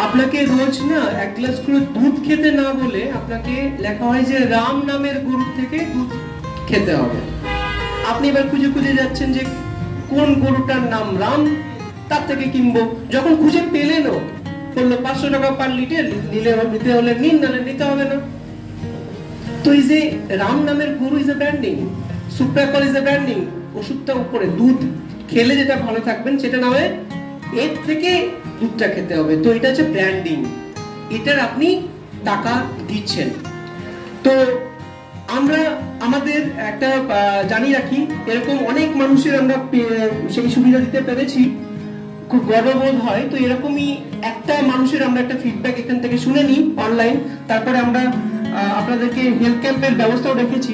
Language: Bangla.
আপনাকে রোজ না 1 গ্লাস করে দুধ খেতে না বলে আপনাকে লেখা হয় যে রাম নামের গরুর থেকে দুধ খেতে হবে। আপনি এবার খুঁজে খুঁজে যাচ্ছেন যে কোন গরুটার নাম রাম, তার থেকে কিনবো। যখন খুঁজে পেলেনও, বললো 500 টাকা পার লিটার, নিতে হলে নিন, নাহলে নিতে হবে না। তো এই যে রাম নামের গরু ইজ এ ব্র্যান্ডিং, সুপ্রাকল ইজ এ ব্র্যান্ডিং। ওষুধটা উপরে, দুধ খেলে যেটা ভালো থাকবেন সেটা না হয় এর থেকে দুধটা খেতে হবে। তো এটা হচ্ছে ব্র্যান্ডিং, এটার আপনি টাকা দিচ্ছেন। তো আমরা আমাদের একটা জানিয়ে রাখি, এরকম অনেক মানুষের আমরা সেই সুবিধা দিতে পেরেছি, খুব গর্ববোধ হয়। তো এরকমই একটা মানুষের আমরা একটা ফিডব্যাক এখান থেকে শুনে নিই অনলাইন, তারপরে আমরা আপনাদেরকে হেলথ ক্যাম্পের ব্যবস্থাও রেখেছি।